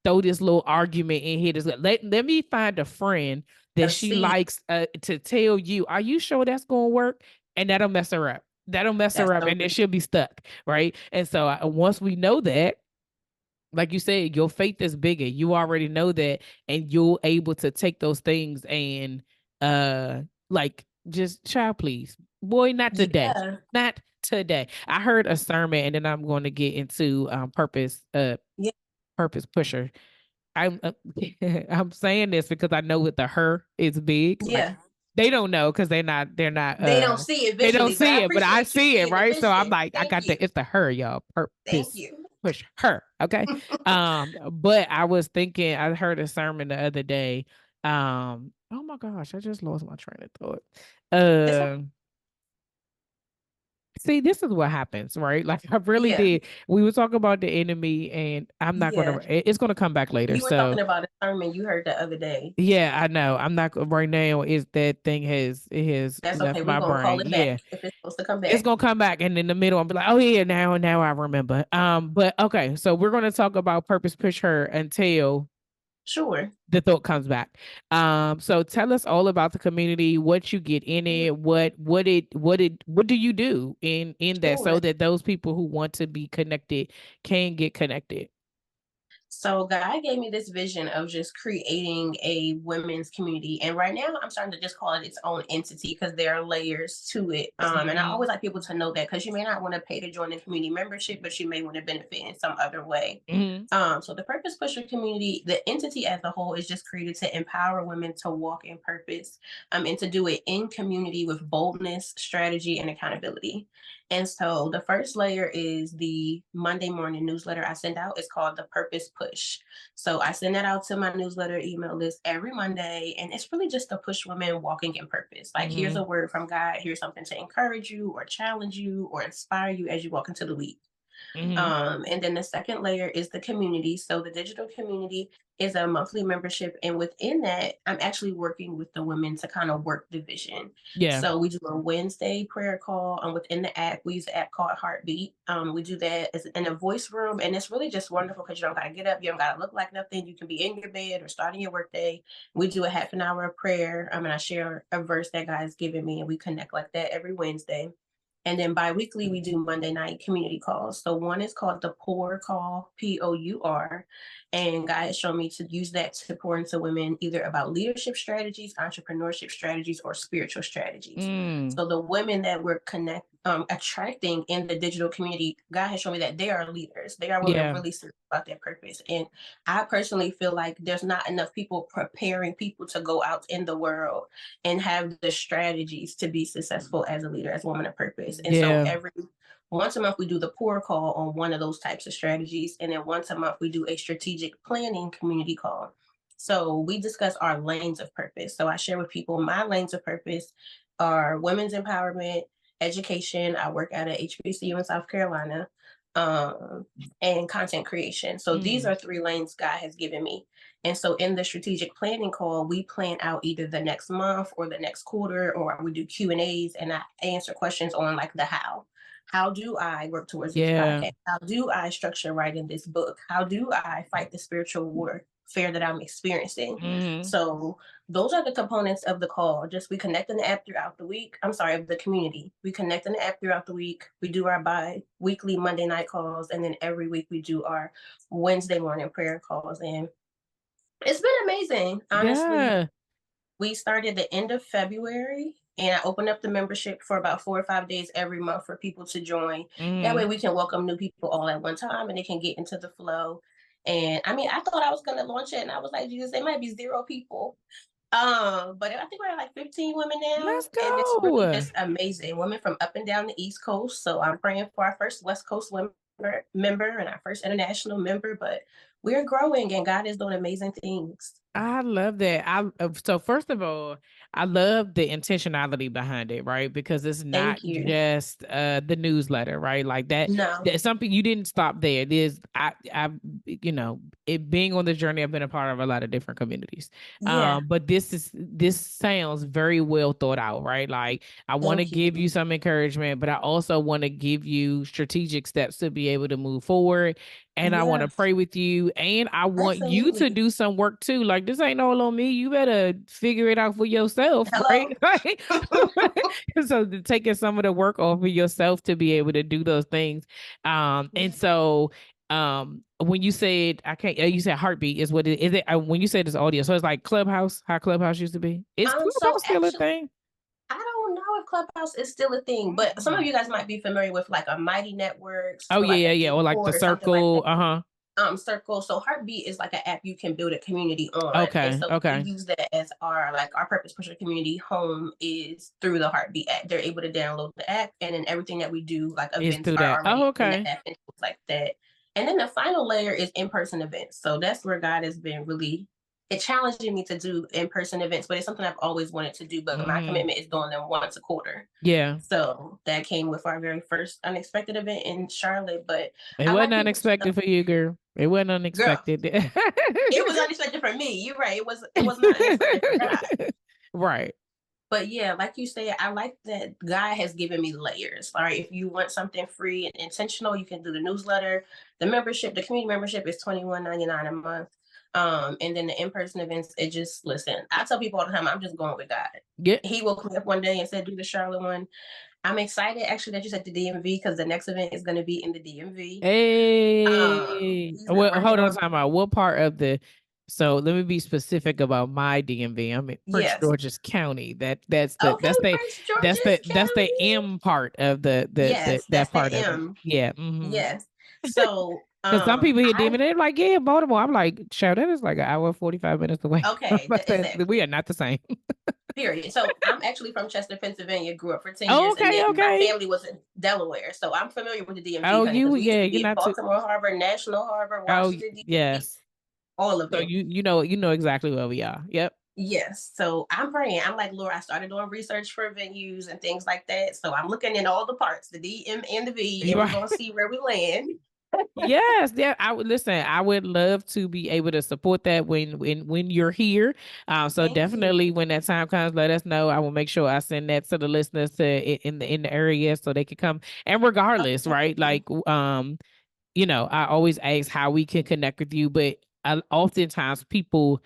Speaker 1: throw this little argument in here. Let me find a friend that
Speaker 2: A
Speaker 1: she
Speaker 2: seed.
Speaker 1: likes to tell you, are you sure that's gonna work? And that'll mess her up. That'll mess
Speaker 2: That's
Speaker 1: her up
Speaker 2: so
Speaker 1: and then
Speaker 2: good.
Speaker 1: she'll be stuck. Right. And so once we know that, like you said, your faith is bigger. You already know that, and you're able to take those things and like just child please. Boy, not today.
Speaker 2: Yeah.
Speaker 1: Not today. I heard a sermon and then I'm going to get into
Speaker 2: Yeah.
Speaker 1: purpose pusher. I'm I'm saying this because I know that the her is big. Like
Speaker 2: Yeah.
Speaker 1: they don't know because they're not
Speaker 2: They don't see it
Speaker 1: they don't
Speaker 2: visually, but I
Speaker 1: see it, but I
Speaker 2: appreciate you
Speaker 1: see it,
Speaker 2: seeing the
Speaker 1: right? So I'm
Speaker 2: vision.
Speaker 1: like, I
Speaker 2: Thank
Speaker 1: got
Speaker 2: you.
Speaker 1: the it's the her, y'all.
Speaker 2: Thank
Speaker 1: Purpose
Speaker 2: you.
Speaker 1: push her. Okay. But I was thinking, I heard a sermon the other day. Oh my gosh, I just lost my train of thought.
Speaker 2: It's
Speaker 1: See, this is what happens, right? Like I really
Speaker 2: yeah,
Speaker 1: did. We were talking about the enemy, and I'm not gonna.
Speaker 2: yeah.
Speaker 1: It's gonna come back later.
Speaker 2: You were
Speaker 1: So
Speaker 2: talking about a sermon you heard the other day.
Speaker 1: yeah, I know. I'm not right now. Is that thing has
Speaker 2: That's
Speaker 1: left
Speaker 2: okay. We're
Speaker 1: my
Speaker 2: gonna call
Speaker 1: brain?
Speaker 2: it back
Speaker 1: Yeah,
Speaker 2: if it's supposed to come
Speaker 1: it's
Speaker 2: back.
Speaker 1: gonna come back, and in the middle, I'll be like, oh yeah, now I remember. But okay, so we're gonna talk about purpose push her until
Speaker 2: Sure.
Speaker 1: the thought comes back. So tell us all about the community, what you get in it, what do you do in that so
Speaker 2: Sure.
Speaker 1: that those people who want to be connected can get connected.
Speaker 2: So God gave me this vision of just creating a women's community. And right now I'm starting to just call it its own entity because there are layers to it. And I
Speaker 1: Mm-hmm.
Speaker 2: always like people to know that because you may not want to pay to join the community membership, but you may want to benefit in some other way.
Speaker 1: Mm-hmm.
Speaker 2: So the Purpose Pusher community, the entity as a whole is just created to empower women to walk in purpose, and to do it in community with boldness, strategy, and accountability. And so the first layer is the Monday morning newsletter I send out. It's called the Purpose Push. So I send that out to my newsletter email list every Monday. And it's really just to push women walking in purpose. Like, here's
Speaker 1: Mm-hmm.
Speaker 2: a word from God. Here's something to encourage you or challenge you or inspire you as you walk into the week.
Speaker 1: Mm-hmm.
Speaker 2: And then the second layer is the community. So the digital community is a monthly membership. And within that, I'm actually working with the women to kind of work the vision.
Speaker 1: Yeah.
Speaker 2: So we do a Wednesday prayer call. And within the app, we use an app called Heartbeat. We do that as in a voice room. And it's really just wonderful because you don't got to get up. You don't got to look like nothing. You can be in your bed or starting your workday. We do a half an hour of prayer. And I share a verse that God has given me. And we connect like that every Wednesday. And then bi-weekly, we do Monday night community calls. So one is called the Pour Call, Pour. And God has shown me to use that to pour into women either about leadership strategies, entrepreneurship strategies, or spiritual strategies.
Speaker 1: Mm.
Speaker 2: So the women that we're attracting in the digital community, God has shown me that they are leaders. They are women
Speaker 1: Yeah.
Speaker 2: really serious about their purpose. And I personally feel like there's not enough people preparing people to go out in the world and have the strategies to be successful as a leader, as a woman of purpose. And so
Speaker 1: Yeah.
Speaker 2: every once a month we do the pour call on one of those types of strategies, and then once a month we do a strategic planning community call. So we discuss our lanes of purpose. So I share with people my lanes of purpose are women's empowerment, education. I work at a HBCU in South Carolina, um, and content creation. So these
Speaker 1: Mm.
Speaker 2: are three lanes God has given me. And so in the strategic planning call, we plan out either the next month or the next quarter, or we do Q&As and I answer questions on like the how. How do I work towards this
Speaker 1: Yeah.
Speaker 2: podcast? How do I structure writing this book? How do I fight the spiritual warfare that I'm experiencing?
Speaker 1: Mm-hmm.
Speaker 2: So those are the components of the call. Just we connect in the app throughout the week. I'm sorry, of the community. We connect in the app throughout the week. We do our bi-weekly Monday night calls, and then every week we do our Wednesday morning prayer calls. And it's been amazing, honestly.
Speaker 1: Yeah.
Speaker 2: We started the end of February and I opened up the membership for about 4 or 5 days every month for people to join. That way
Speaker 1: Mm-hmm.
Speaker 2: we can welcome new people all at one time and they can get into the flow. And I mean, I thought I was gonna launch it and I was like, Jesus, there might be zero people. But I think we're at like 15 women now,
Speaker 1: Let's
Speaker 2: and it's really
Speaker 1: go.
Speaker 2: just amazing. Women from up and down the East Coast. So I'm praying for our first West Coast member and our first international member, but we're growing and God is doing amazing things.
Speaker 1: I love that. So first of all, I love the intentionality behind it, right? Because it's not
Speaker 2: Thank you.
Speaker 1: just the newsletter, right? Like that.
Speaker 2: No.
Speaker 1: That something you didn't stop there. It is it being on this journey. I've been a part of a lot of different communities.
Speaker 2: Yeah.
Speaker 1: But this sounds very well thought out, right? Like I want to
Speaker 2: Thank
Speaker 1: give
Speaker 2: you.
Speaker 1: you some encouragement, but I also want to give you strategic steps to be able to move forward, and I want to
Speaker 2: Yes.
Speaker 1: pray with you, and I want you to
Speaker 2: Absolutely.
Speaker 1: do some work too. Like this ain't all on me. You better figure it out for yourself, right?
Speaker 2: Hello.
Speaker 1: Like, so taking some of the work off of yourself to be able to do those things. And
Speaker 2: Yeah.
Speaker 1: so when you said I can't, you said heartbeat is what it is. It when you said it's audio, so it's like Clubhouse, how Clubhouse used to be. Is
Speaker 2: So
Speaker 1: Clubhouse still a
Speaker 2: actually,
Speaker 1: thing?
Speaker 2: I don't know if Clubhouse is still a thing, but some of
Speaker 1: Mm.
Speaker 2: you guys might be familiar with like a Mighty Networks
Speaker 1: Oh
Speaker 2: or
Speaker 1: yeah,
Speaker 2: like
Speaker 1: yeah,
Speaker 2: a
Speaker 1: yeah. Or like the
Speaker 2: Discord or something like
Speaker 1: circle.
Speaker 2: that.
Speaker 1: Uh-huh.
Speaker 2: Circle. So Heartbeat is like an app you can build a community on. And
Speaker 1: Okay,
Speaker 2: so we
Speaker 1: okay.
Speaker 2: use that as our purpose pusher community home is through the Heartbeat app. They're able to download the app and then everything that we do, like
Speaker 1: It's
Speaker 2: events
Speaker 1: through
Speaker 2: are
Speaker 1: that. Oh,
Speaker 2: already in the
Speaker 1: okay.
Speaker 2: app and things like that. And then the final layer is in-person events. So that's where God has been really it challenging me to do in-person events, but it's something I've always wanted to do. But my
Speaker 1: Hmm.
Speaker 2: commitment is doing them once a quarter.
Speaker 1: Yeah.
Speaker 2: So that came with our very first unexpected event in Charlotte. But
Speaker 1: It
Speaker 2: I
Speaker 1: wasn't
Speaker 2: like people
Speaker 1: unexpected for you, girl. It wasn't
Speaker 2: girl,
Speaker 1: unexpected.
Speaker 2: it was unexpected for me. You're right. It was not unexpected for God.
Speaker 1: Right.
Speaker 2: But yeah, like you said, I like that God has given me layers. All right. If you want something free and intentional, you can do the newsletter. The membership, the community membership is $21.99 a month. And then the in-person events, it just listen, I tell people all the time, I'm just going with God.
Speaker 1: Yeah.
Speaker 2: He woke me up one day and said, do the Charlotte one. I'm excited actually that you said the DMV because the next event is going to be in the DMV.
Speaker 1: Hey.
Speaker 2: He's been
Speaker 1: Well,
Speaker 2: working
Speaker 1: hold on,
Speaker 2: on
Speaker 1: time out. What part of the so let me be specific about my DMV. I'm in Prince
Speaker 2: yes.
Speaker 1: George's County. That's the
Speaker 2: Okay, Prince George's
Speaker 1: that's the
Speaker 2: County.
Speaker 1: M part of the
Speaker 2: Yes,
Speaker 1: that
Speaker 2: that's the
Speaker 1: part of it.
Speaker 2: M.
Speaker 1: Yeah. Mm-hmm.
Speaker 2: Yes. So
Speaker 1: Because some people here
Speaker 2: I
Speaker 1: DMV, they're like, yeah, Baltimore. I'm like, show that is like an hour 45 minutes away.
Speaker 2: okay,
Speaker 1: But we
Speaker 2: exactly.
Speaker 1: are not the same.
Speaker 2: Period. So I'm actually from Chester, Pennsylvania, grew up for 10
Speaker 1: Oh,
Speaker 2: years, and
Speaker 1: okay,
Speaker 2: then my
Speaker 1: okay.
Speaker 2: family was in Delaware. So I'm familiar with the DMV,
Speaker 1: Oh,
Speaker 2: honey, because we used
Speaker 1: yeah,
Speaker 2: to
Speaker 1: you're
Speaker 2: be at
Speaker 1: not too.
Speaker 2: Baltimore Harbor, National Harbor,
Speaker 1: Oh,
Speaker 2: Washington, D.C.,
Speaker 1: yes.
Speaker 2: all of
Speaker 1: So
Speaker 2: it.
Speaker 1: you know exactly where we are. Yep.
Speaker 2: Yes. So I'm praying. I'm like, Lord, I started doing research for venues and things like that. So I'm looking in all the parts, the D, M, and the V,
Speaker 1: You
Speaker 2: and we're
Speaker 1: are.
Speaker 2: going to see where we land.
Speaker 1: Yes, yeah. I would listen. I would love to be able to support that when you're here. So
Speaker 2: Thank
Speaker 1: definitely
Speaker 2: you.
Speaker 1: when that time comes, let us know. I will make sure I send that to the listeners in the area so they can come. And regardless, right?
Speaker 2: Okay.
Speaker 1: Like I always ask how we can connect with you, but oftentimes people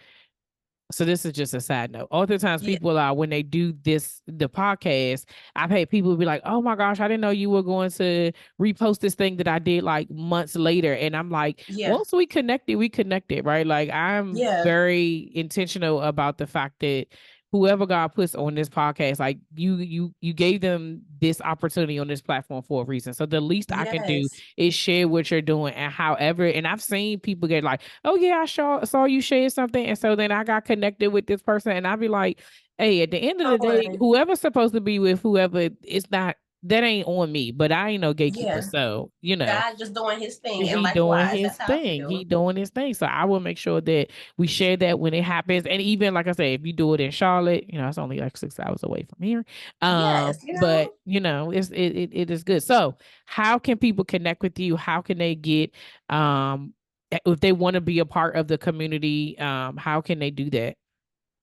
Speaker 1: so this is just a side note. Oftentimes
Speaker 2: Yeah.
Speaker 1: people are when they do the podcast, I've had people be like, "Oh my gosh, I didn't know you were going to repost this thing that I did like months later." And I'm like,
Speaker 2: Yeah.
Speaker 1: once we connected, right? Like I'm
Speaker 2: Yeah.
Speaker 1: very intentional about the fact that whoever God puts on this podcast, like you gave them this opportunity on this platform for a reason. So the least I can do
Speaker 2: Yes.
Speaker 1: is share what you're doing and however. And I've seen people get like, oh yeah, saw you share something, and so then I got connected with this person, and I'd be like, hey, at the end of
Speaker 2: Come
Speaker 1: the day,
Speaker 2: on.
Speaker 1: whoever's supposed to be with whoever, it's not that ain't on me, but I ain't no gatekeeper,
Speaker 2: Yeah.
Speaker 1: so
Speaker 2: God just doing his thing. And
Speaker 1: he doing
Speaker 2: likewise,
Speaker 1: his
Speaker 2: that's how I
Speaker 1: thing. He
Speaker 2: feel.
Speaker 1: doing his thing. So I will make sure that we share that when it happens. And even like I say, if you do it in Charlotte, it's only like 6 hours away from here.
Speaker 2: Yes,
Speaker 1: But it is good. So how can people connect with you? How can they get if they want to be a part of the community? How can they do that?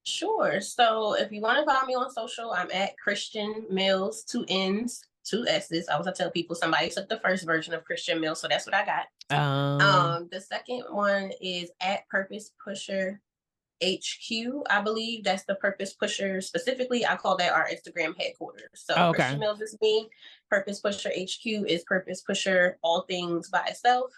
Speaker 2: sure. So if you want to follow me on social, I'm at Christian Mills, two N's, two S's. I was gonna tell people somebody took the first version of Christian Mills, so that's what I got. The second one is at Purpose Pusher HQ, I believe that's the Purpose Pusher specifically. I call that our Instagram headquarters. So Christian
Speaker 1: Okay.
Speaker 2: Mills is me. Purpose Pusher HQ is Purpose Pusher, all things by itself.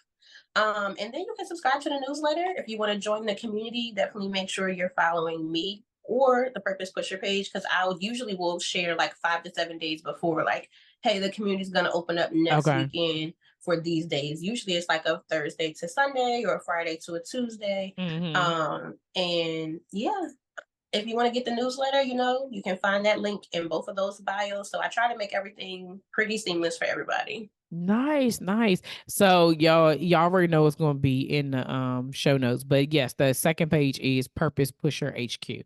Speaker 2: And then you can subscribe to the newsletter. If you want to join the community, definitely make sure you're following me or the Purpose Pusher page because I would usually will share like 5 to 7 days before, like, hey, the community's gonna open up next
Speaker 1: Okay.
Speaker 2: weekend for these days. Usually it's like a Thursday to Sunday or a Friday to a Tuesday.
Speaker 1: Mm-hmm.
Speaker 2: And yeah, if you want to get the newsletter, you can find that link in both of those bios. So I try to make everything pretty seamless for everybody.
Speaker 1: Nice, nice. So y'all already know it's going to be in the show notes, but yes, the second page is Purpose Pusher HQ.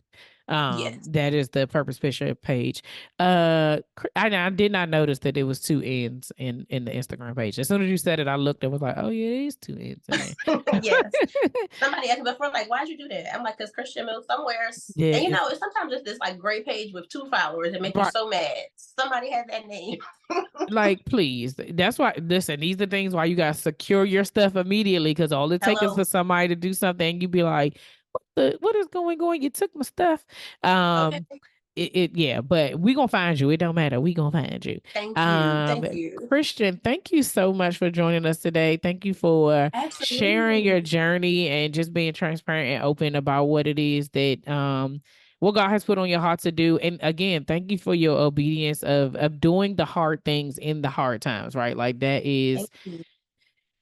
Speaker 2: Yes.
Speaker 1: That is the Purpose Pusher page. I did not notice that it was two N's in the Instagram page. As soon as you said it, I looked and was like, oh yeah, it is two N's in there.
Speaker 2: Yes. Somebody asked me before, like, why'd you do that? I'm like, because Christian Mill somewhere,
Speaker 1: Yeah,
Speaker 2: and
Speaker 1: it's
Speaker 2: it's sometimes it's this like gray page with 2 followers and make you
Speaker 1: right.
Speaker 2: so mad. Somebody had that name.
Speaker 1: Like, please. That's why. Listen, these are things why you gotta secure your stuff immediately, because all it takes is for
Speaker 2: Hello.
Speaker 1: somebody to do something, and you be like, what is going on? You took my stuff. Um,
Speaker 2: Okay.
Speaker 1: yeah, but we gonna find you. It don't matter. We gonna find you.
Speaker 2: Thank you.
Speaker 1: Um,
Speaker 2: Thank you.
Speaker 1: Christian, thank you so much for joining us today. Thank you for sharing your
Speaker 2: Absolutely.
Speaker 1: journey and just being transparent and open about what it is that what God has put on your heart to do. And again, thank you for your obedience of doing the hard things in the hard times, right? Like that is
Speaker 2: Thank you.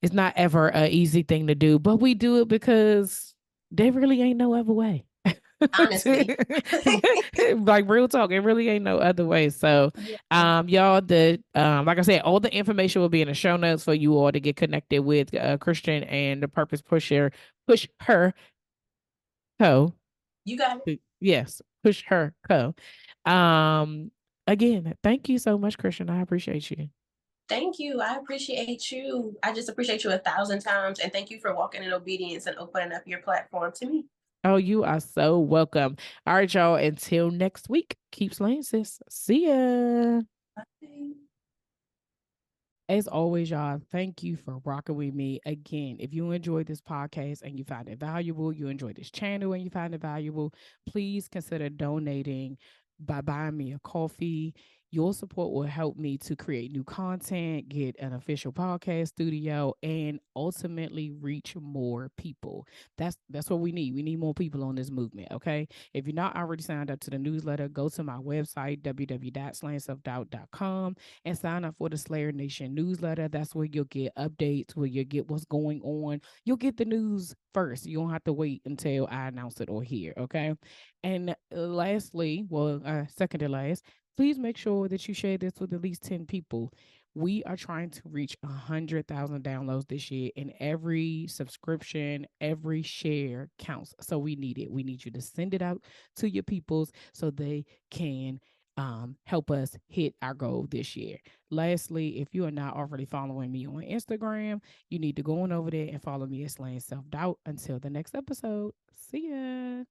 Speaker 1: it's not ever an easy thing to do, but we do it because there really ain't no other way.
Speaker 2: Honestly.
Speaker 1: Like real talk, it really ain't no other way. So
Speaker 2: Yeah.
Speaker 1: y'all, the like I said, all the information will be in the show notes for you all to get connected with Christian and the Purpose Pusher Push Her Co.
Speaker 2: You got it.
Speaker 1: Yes, Push Her Co. Um Again, thank you so much, Christian. I appreciate you.
Speaker 2: Thank you. I appreciate you. I just appreciate you 1,000 times. And thank you for walking in obedience and opening up your platform to me.
Speaker 1: Oh, you are so welcome. All right, y'all. Until next week, keep slaying, sis. See ya.
Speaker 2: Bye.
Speaker 1: As always, y'all, thank you for rocking with me. Again, if you enjoyed this podcast and you find it valuable, you enjoy this channel and you find it valuable, please consider donating by buying me a coffee. Your support will help me to create new content, get an official podcast studio, and ultimately reach more people. That's what we need. We need more people on this movement. Okay. If you're not already signed up to the newsletter, go to my website, www.slayingselfdoubt.com, and sign up for the Slayer Nation newsletter. That's where you'll get updates, where you'll get what's going on. You'll get the news first. You don't have to wait until I announce it or hear. Okay. And lastly, well, second to last, please make sure that you share this with at least 10 people. We are trying to reach 100,000 downloads this year, and every subscription, every share counts. So we need it. We need you to send it out to your peoples so they can help us hit our goal this year. Lastly, if you are not already following me on Instagram, you need to go on over there and follow me at Slaying Self Doubt. Until the next episode, see ya.